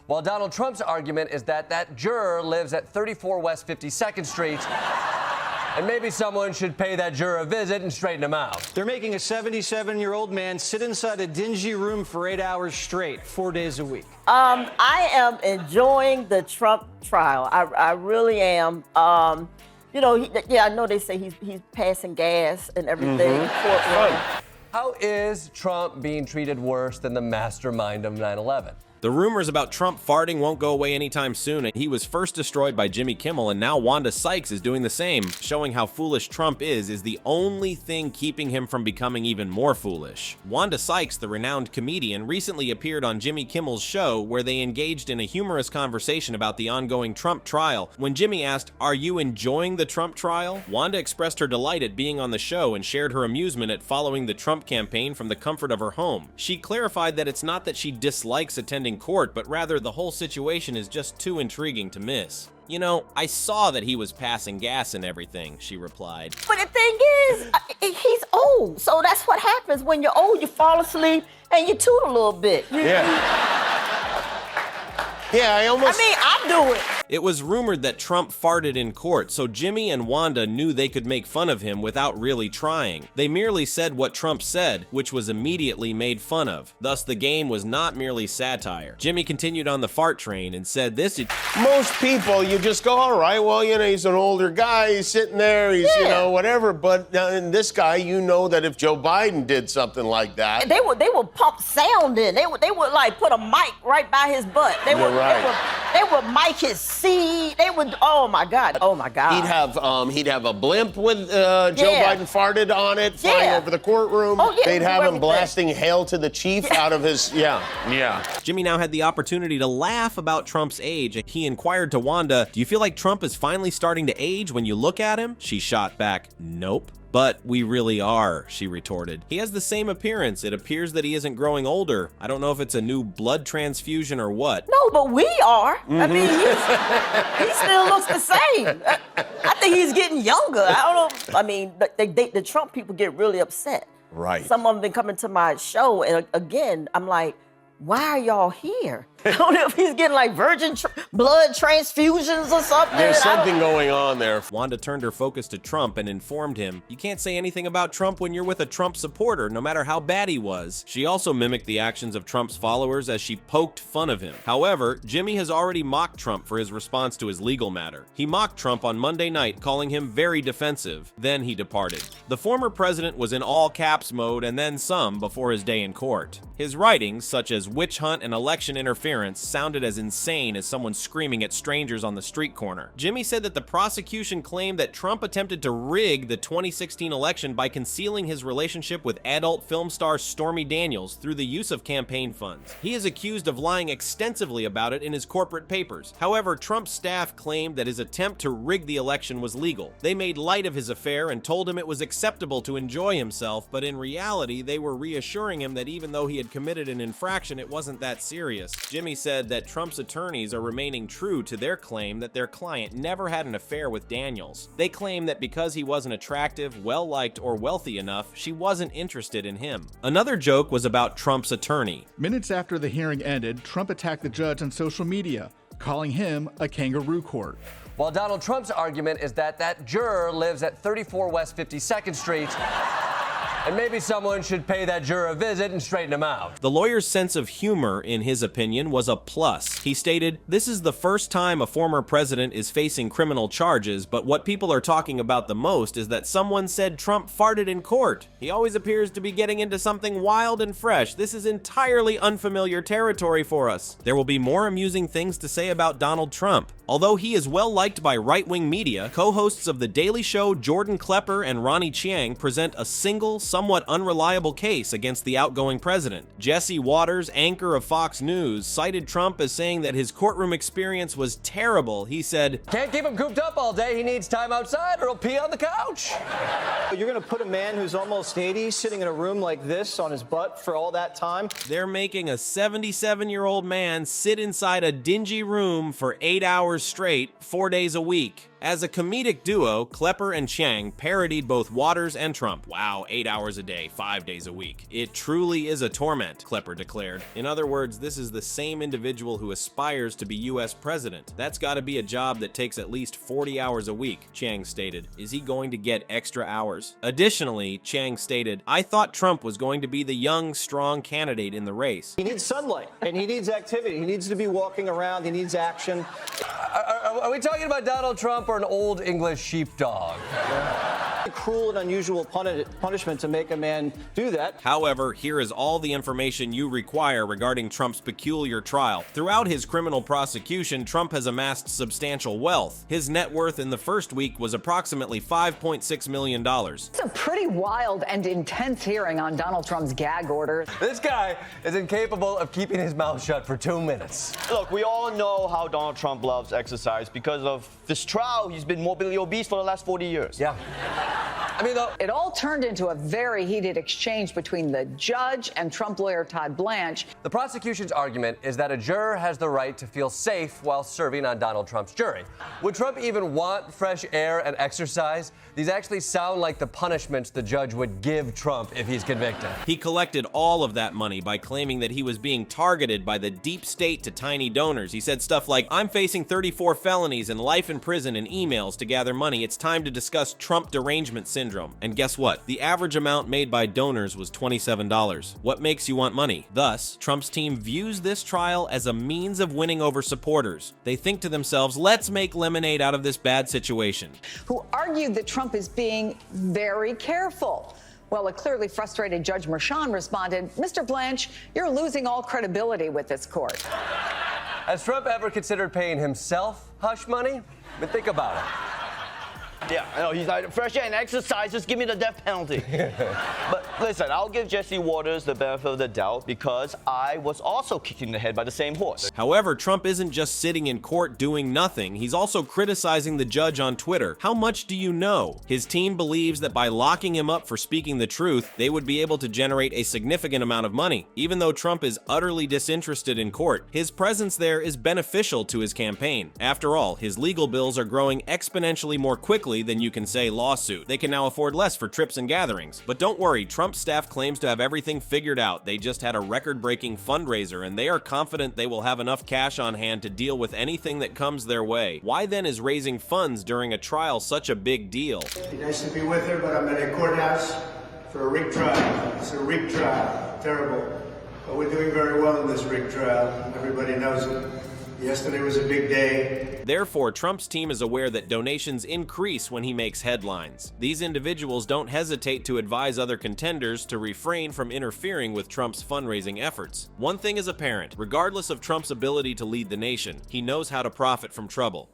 while Donald Trump's argument is that that juror lives at 34 West 52nd Street, and maybe someone should pay that juror a visit and straighten him out. They're making a 77-year-old man sit inside a dingy room for 8 hours straight, 4 days a week. I am enjoying the Trump trial. I really am. You know, I know they say he's passing gas and everything in courtroom. How is Trump being treated worse than the mastermind of 9/11? The rumors about Trump farting won't go away anytime soon, and he was first destroyed by Jimmy Kimmel, and now Wanda Sykes is doing the same. Showing how foolish Trump is the only thing keeping him from becoming even more foolish. Wanda Sykes, the renowned comedian, recently appeared on Jimmy Kimmel's show where they engaged in a humorous conversation about the ongoing Trump trial. When Jimmy asked, "Are you enjoying the Trump trial?" Wanda expressed her delight at being on the show and shared her amusement at following the Trump campaign from the comfort of her home. She clarified that it's not that she dislikes attending court, but rather the whole situation is just too intriguing to miss. "You know, I saw that he was passing gas and everything," she replied. But the thing is, he's old, so that's what happens when you're old. You fall asleep and you toot a little bit. I do it. It was rumored that Trump farted in court, so Jimmy and Wanda knew they could make fun of him without really trying. They merely said what Trump said, which was immediately made fun of. Thus, the game was not merely satire. Jimmy continued on the fart train and said this: most people, you just go, all right, well, you know, he's an older guy, he's sitting there, he's, you know, whatever. But in this guy, you know that if Joe Biden did something like that. They would pump sound in. They would like put a mic right by his butt. They would mic his seed. They would, oh my God. He'd have a blimp with Joe Biden farted on it, flying over the courtroom. Oh, yeah, they'd have him blasting "Hail to the Chief" out of his, Jimmy now had the opportunity to laugh about Trump's age. He inquired to Wanda, "Do you feel like Trump is finally starting to age when you look at him?" She shot back, "Nope." "But we really are," she retorted. "He has the same appearance. It appears that he isn't growing older. I don't know if it's a new blood transfusion or what." No, but we are. I mean, he still looks the same. I think he's getting younger. I don't know. I mean, the Trump people get really upset. Right. Some of them been coming to my show, and again, I'm like, why are y'all here? I don't know if he's getting like virgin blood transfusions or something. There's something going on there. Wanda turned her focus to Trump and informed him, "You can't say anything about Trump when you're with a Trump supporter, no matter how bad he was." She also mimicked the actions of Trump's followers as she poked fun of him. However, Jimmy has already mocked Trump for his response to his legal matter. He mocked Trump on Monday night, calling him very defensive. Then he departed. The former president was in all caps mode and then some before his day in court. His writings, such as witch hunt and election interference, sounded as insane as someone screaming at strangers on the street corner. Jimmy said that the prosecution claimed that Trump attempted to rig the 2016 election by concealing his relationship with adult film star Stormy Daniels through the use of campaign funds. He is accused of lying extensively about it in his corporate papers. However, Trump's staff claimed that his attempt to rig the election was legal. They made light of his affair and told him it was acceptable to enjoy himself, but in reality, they were reassuring him that even though he had committed an infraction, it wasn't that serious. Jimmy said that Trump's attorneys are remaining true to their claim that their client never had an affair with Daniels. They claim that because he wasn't attractive, well-liked, or wealthy enough, she wasn't interested in him. Another joke was about Trump's attorney. Minutes after the hearing ended, Trump attacked the judge on social media, calling him a kangaroo court. While Donald Trump's argument is that that juror lives at 34 West 52nd Street, and maybe someone should pay that juror a visit and straighten him out. The lawyer's sense of humor, in his opinion, was a plus. He stated, "This is the first time a former president is facing criminal charges, but what people are talking about the most is that someone said Trump farted in court. He always appears to be getting into something wild and fresh. This is entirely unfamiliar territory for us." There will be more amusing things to say about Donald Trump. Although he is well liked by right-wing media, co-hosts of The Daily Show Jordan Klepper and Ronnie Chiang present a single, somewhat unreliable case against the outgoing president. Jesse Waters, anchor of Fox News, cited Trump as saying that his courtroom experience was terrible. He said, "Can't keep him cooped up all day. He needs time outside or he'll pee on the couch." You're going to put a man who's almost 80 sitting in a room like this on his butt for all that time? They're making a 77-year-old man sit inside a dingy room for 8 hours straight, 4 days a week. As a comedic duo, Klepper and Chiang parodied both Waters and Trump. Wow, 8 hours a day, 5 days a week. It truly is a torment, Klepper declared. In other words, this is the same individual who aspires to be US president. That's gotta be a job that takes at least 40 hours a week, Chiang stated. Is he going to get extra hours? Additionally, Chiang stated, I thought Trump was going to be the young, strong candidate in the race. He needs sunlight, and he needs activity. He needs to be walking around. He needs action. Are we talking about Donald Trump or an old English sheepdog? Cruel and unusual punishment to make a man do that. However, here is all the information you require regarding Trump's peculiar trial. Throughout his criminal prosecution, Trump has amassed substantial wealth. His net worth in the first week was approximately $5.6 million. It's a pretty wild and intense hearing on Donald Trump's gag order. This guy is incapable of keeping his mouth shut for 2 minutes. Look, we all know how Donald Trump loves exercise. Because of this trial, he's been morbidly obese for the last 40 years. Yeah. I mean, though, It all turned into a very heated exchange between the judge and Trump lawyer Todd Blanche. the prosecution's argument is that a juror has the right to feel safe while serving on Donald Trump's jury. Would Trump even want fresh air and exercise? These actually sound like the punishments the judge would give Trump if he's convicted. He collected all of that money by claiming that he was being targeted by the deep state to tiny donors. He said stuff like, I'm facing 34 felonies and life in prison and emails to gather money. It's time to discuss Trump derangement syndrome. And guess what? The average amount made by donors was $27. What makes you want money? Thus, Trump's team views this trial as a means of winning over supporters. They think to themselves, let's make lemonade out of this bad situation. Who argued that Trump is being very careful. Well, a clearly frustrated Judge Merchan responded, Mr. Blanche, you're losing all credibility with this court. Has Trump ever considered paying himself hush money? But think about it. Yeah, I know. He's like, fresh air and exercise, just give me the death penalty. But listen, I'll give Jesse Waters the benefit of the doubt because I was also kicked in the head by the same horse. However, Trump isn't just sitting in court doing nothing. He's also criticizing the judge on Twitter. How much do you know? His team believes that by locking him up for speaking the truth, they would be able to generate a significant amount of money. Even though Trump is utterly disinterested in court, his presence there is beneficial to his campaign. After all, his legal bills are growing exponentially more quickly than you can say lawsuit. They can now afford less for trips and gatherings. But don't worry, Trump's staff claims to have everything figured out. They just had a record-breaking fundraiser, and they are confident they will have enough cash on hand to deal with anything that comes their way. Why then is raising funds during a trial such a big deal? It'd be nice to be with her, but I'm at a courthouse for a rigged trial. It's a rigged trial. Terrible. But we're doing very well in this rigged trial. Everybody knows it. Yesterday was a big day. Therefore, Trump's team is aware that donations increase when he makes headlines. These individuals don't hesitate to advise other contenders to refrain from interfering with Trump's fundraising efforts. One thing is apparent, regardless of Trump's ability to lead the nation, he knows how to profit from trouble.